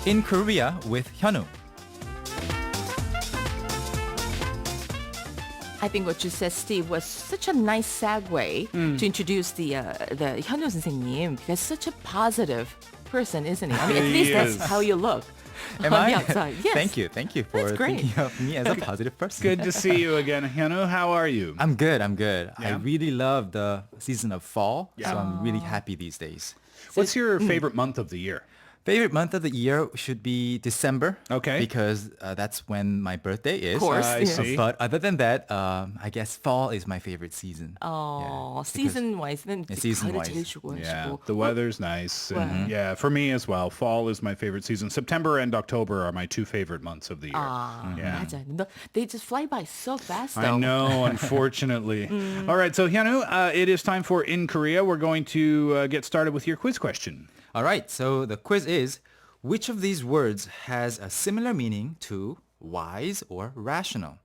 In Korea with Hyunwoo. I think what you said, Steve, was such a nice segue to introduce the Hyunwoo 선생님, because such a positive person, isn't he? I mean, at least that's how you look Am on I? the outside. Yes. Thank you for That's great. thinking of me as a positive person. Good to see you again, Hyunwoo. How are you? I'm good. I Yeah? really love the season of fall, Yeah. so I'm really happy these days. What's your favorite month of the year? Favorite month of the year should be December. Okay. Because that's when my birthday is. Of course. I yes. see. But other than that, I guess fall is my favorite season. Oh, season-wise, then season-wise. 제일 좋아하시고. Yeah, the weather's nice. And yeah, for me as well, fall is my favorite season. September and October are my two favorite months of the year. Yeah. 맞아. No, they just fly by so fast, though. I know, unfortunately. All right, so Hyunwoo, it is time for In Korea. We're going to get started with your quiz question. All right, so the quiz is, which of these words has a similar meaning to wise or rational?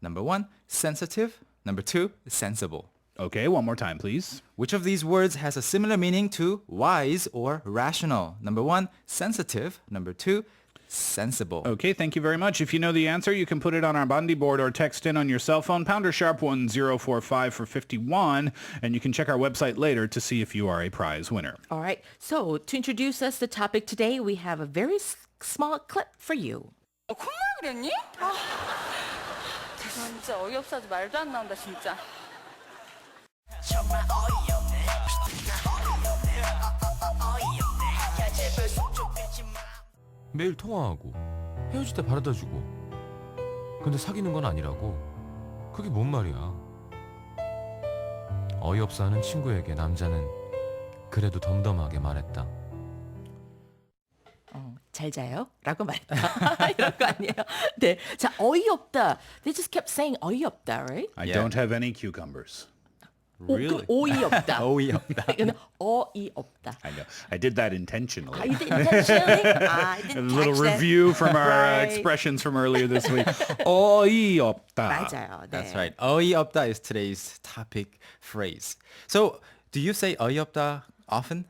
Number 1, sensitive. Number 2, sensible. Okay, one more time, please. Which of these words has a similar meaning to wise or rational? Number 1, sensitive. Number 2, sensible. Okay, thank you very much. If you know the answer, you can put it on our Bandi board or text in on your cell phone, pounder sharp 1045 for 51, and you can check our website later to see if you are a prize winner. All right. So to introduce us the topic today, we have a very small clip for you. 콧물 그랬니? 진짜 어이없어서 말도 안 나온다 진짜. 매일 통화하고 헤어질 때 바라다주고 근데 사귀는 건 아니라고? 그게 뭔 말이야? 어이없어 하는 친구에게 남자는 그래도 덤덤하게 말했다. 잘 자요? 라고 말했다. 이런 거 아니에요? 네. 자, 어이없다. They just kept saying 어이없다, right? I Yeah. don't have any cucumbers. Really? 어이없다. 어이없다. 이거는 어이없다. I know. I did that intentionally. I didn't intentionally. I A didn't little catch that. review from our Right. expressions from earlier this week. 어이없다. 맞아요. 네. That's right. 어이없다 is today's topic phrase. So, do you say 어이없다 often?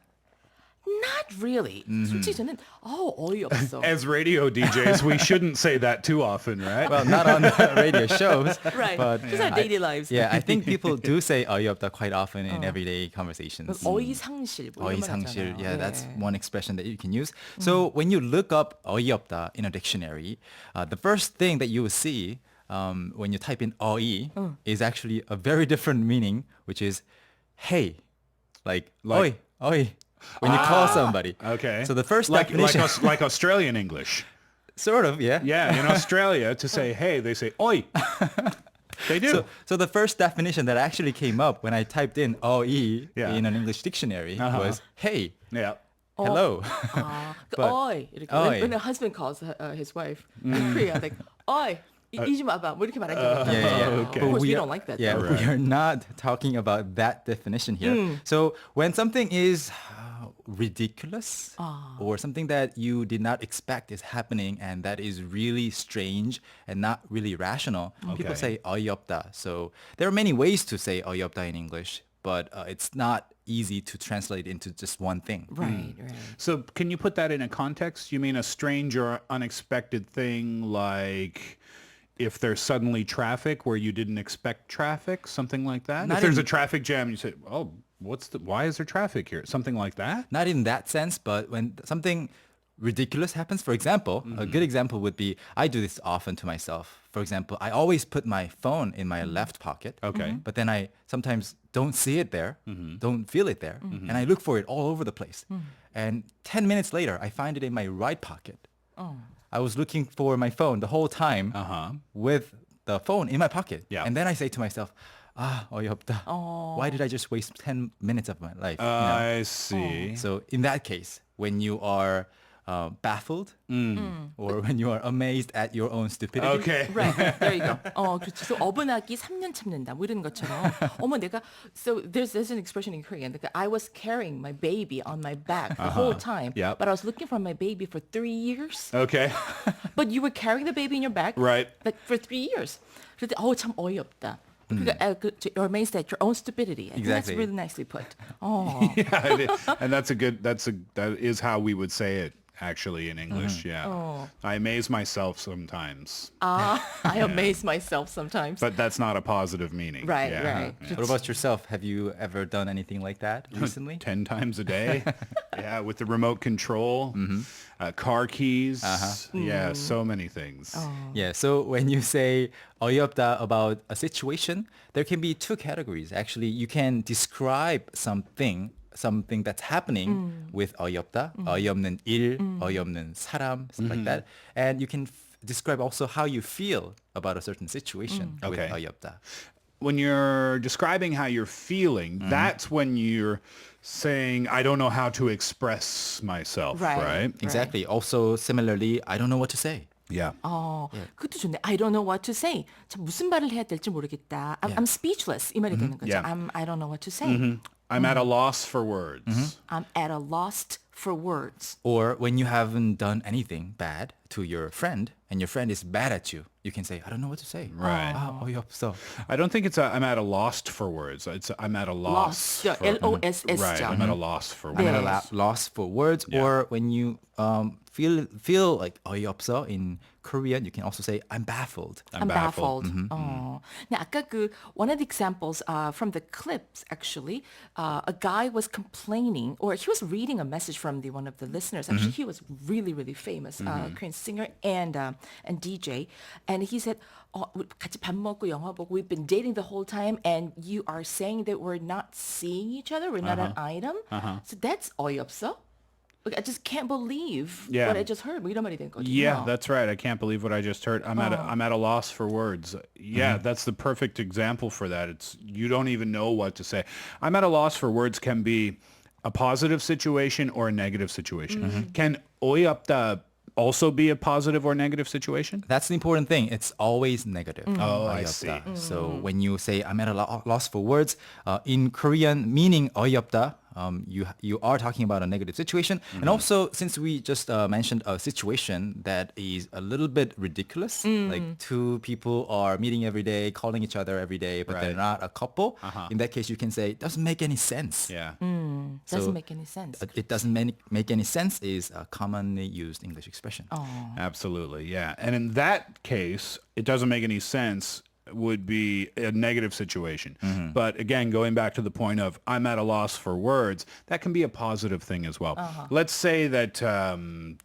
Not really. 솔직히 저는 어이없어. As radio DJs, we shouldn't say that too often, right? Well, not on the radio shows. Right. But Just our daily lives. yeah, I think people do say 어이없다 quite often in everyday conversations. 어이상실. 뭐 이런 말 어이상실. 하잖아요. Yeah, that's 네. one expression that you can use. So when you look up 어이없다 in a dictionary, the first thing that you will see when you type in 어이 is actually a very different meaning, which is hey, like Like- 어이. When you call somebody. Okay. So the first like definition, like Australian English. sort of, yeah. Yeah, in Australia, to say hey, they say oi. They do. So the first definition that actually came up when I typed in 어이 Yeah. in an English dictionary was hey, yeah. hello. 그 But- 어이 이렇게 어이. when a husband calls his wife in Korea, like 어이 이지 마봐 뭐 이렇게 말하잖아요. Okay. Of course, we are- don't like that. Yeah, though. we are not talking about that definition here. So when something is ridiculous or something that you did not expect is happening and that is really strange and not really rational, people Okay. say 어이없다. So there are many ways to say 어이없다 in English, but it's not easy to translate into just one thing. Right. So can you put that in a context? You mean a strange or unexpected thing like if there's suddenly traffic where you didn't expect traffic, something like that? Not if there's in- a traffic jam, you say, oh, why is there traffic here? Something like that? Not in that sense, but when something ridiculous happens, for example, a good example would be, I do this often to myself. For example, I always put my phone in my left pocket. Okay. But then I sometimes don't see it there, don't feel it there, and I look for it all over the place. And 10 minutes later, I find it in my right pocket. I was looking for my phone the whole time with the phone in my pocket. Yeah. And then I say to myself, 어이없다. Why did I just waste 10 minutes of my life? you know? I see. So in that case, when you are baffled or when you are amazed at your own stupidity. Okay. Right. There you go. 그렇죠. So 어분하기 3년 참는다. 뭐 이런 것처럼. 어머 내가 so there's an expression in Korean. Like, I was carrying my baby on my back the whole time. Yep. But I was looking for my baby for 3 years. Okay. But you were carrying the baby in your back. Right. Like for 3 years. 그런데 참 어이없다. You're amazed at your own stupidity. I think that's Exactly. really nicely put. Oh. Yeah, and that is how we would say it actually, in English. Yeah. I amaze myself sometimes. I amaze myself sometimes. But that's not a positive meaning. Right, Yeah. right. Yeah. What about yourself? Have you ever done anything like that recently? 10 times a day. Yeah, with the remote control, car keys. Yeah, so many things. Yeah, so when you say 어이없다 about a situation, there can be two categories. Actually, you can describe something that's happening with 어이없다, 어이없는 일, 어이없는 사람, stuff like that. And you can describe also how you feel about a certain situation with Okay. 어이없다. When you're describing how you're feeling, that's when you're saying, I don't know how to express myself, Right. right? Exactly. Also, similarly, I don't know what to say. Yeah. 그것도 좋네. I don't know what to say. 참 무슨 말을 해야 될지 모르겠다. I'm speechless. 이 말이 되는 거죠. Yeah. I don't know what to say. I'm at a loss for words. I'm at a loss for words. Or when you haven't done anything bad to your friend and your friend is bad at you, you can say, I don't know what to say. Right. 어이없어. I don't think it's I'm at a lost for words. It's I'm at a loss. Lost. for- L-O-S-S. Right. I'm at a loss for I'm words. at a loss for words. Yeah. Or when you feel like 어이없어 in Korean, you can also say I'm baffled. I'm baffled. 네, 아까 one of the examples from the clips actually, a guy was complaining, or he was reading a message from one of the listeners. Actually, he was really, really famous Korean singer and DJ, and he said, 같이 밥 먹고 영화 보고 we've been dating the whole time, and you are saying that we're not seeing each other, we're not an item. So that's 어이없어. Like, I just can't believe Yeah. what I just heard. 뭐 이런 말이 된 거죠. Yeah, that's right. I can't believe what I just heard. I'm at a loss for words. Yeah, that's the perfect example for that. It's you don't even know what to say. I'm at a loss for words can be a positive situation or a negative situation. Can 어이없다 also be a positive or negative situation? That's the important thing. It's always negative. Oh, I 어이없다. see. So when you say I'm at a loss for words, in Korean, meaning 어이없다, you are talking about a negative situation. And also, since we just mentioned a situation that is a little bit ridiculous, like two people are meeting every day, calling each other every day, but they're Right. not a couple. In that case, you can say, it doesn't make any sense. Yeah. Doesn't make any sense. It doesn't make any sense is a commonly used English expression. Absolutely. Yeah. And in that case, it doesn't make any sense would be a negative situation. But again, going back to the point of I'm at a loss for words, that can be a positive thing as well. Let's say that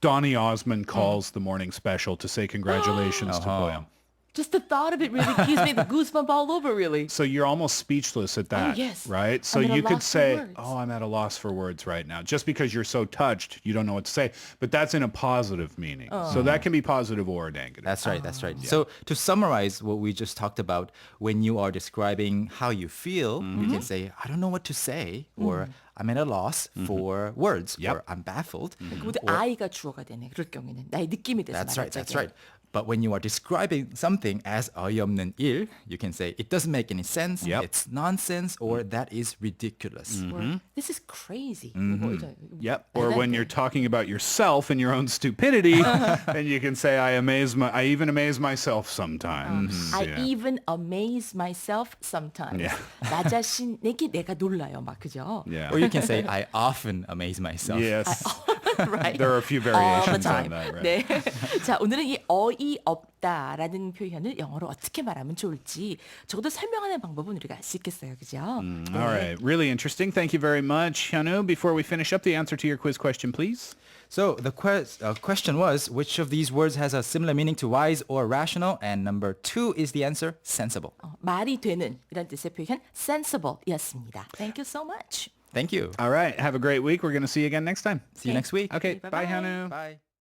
Donny Osmond calls the morning special to say congratulations to Boyam. Just the thought of it really gives me the goosebump all over, really. So you're almost speechless at that, yes. right? So I'm at a you could loss for say, words. oh, I'm at a loss for words right now. Just because you're so touched, you don't know what to say. But that's in a positive meaning. So that can be positive or negative. That's right. That's right. So to summarize what we just talked about, when you are describing how you feel, you can say, I don't know what to say, or I'm at a loss for words, or I'm baffled. 모두 I가 주어가 되네. 그럴 경우에는 나의 느낌이 돼서 That's right. 말하자면. That's right. But when you are describing something as 어이없는 일, you can say it doesn't make any sense, Yep. it's nonsense, or that is ridiculous. Or, this is crazy. 뭐 이런- Yep. Or when you're talking about yourself and your own stupidity, then you can say, I even amaze myself sometimes. I Yeah. even amaze myself sometimes. Yeah. 나 자신에게 내가 놀라요, 막 그죠? Yeah. Or you can say I often amaze myself. Yes. right? There are a few All the variations on time. that, right? 네. 자, 오늘은 이 어이없다라는 표현을 영어로 어떻게 말하면 좋을지 적어도 설명하는 방법은 우리가 알 수 있겠어요, 그죠? All right. Really interesting. Thank you very much, Hyunwoo. Before we finish up, the answer to your quiz question, please. So the question was, which of these words has a similar meaning to wise or rational? And number 2 is the answer, sensible. 말이 되는 이런 뜻의 표현 sensible이었습니다. Thank you so much. Thank you. All right. Have a great week. We're going to see you again next time. See you next week. Okay. Bye-bye. Bye, Hyunwoo. Bye.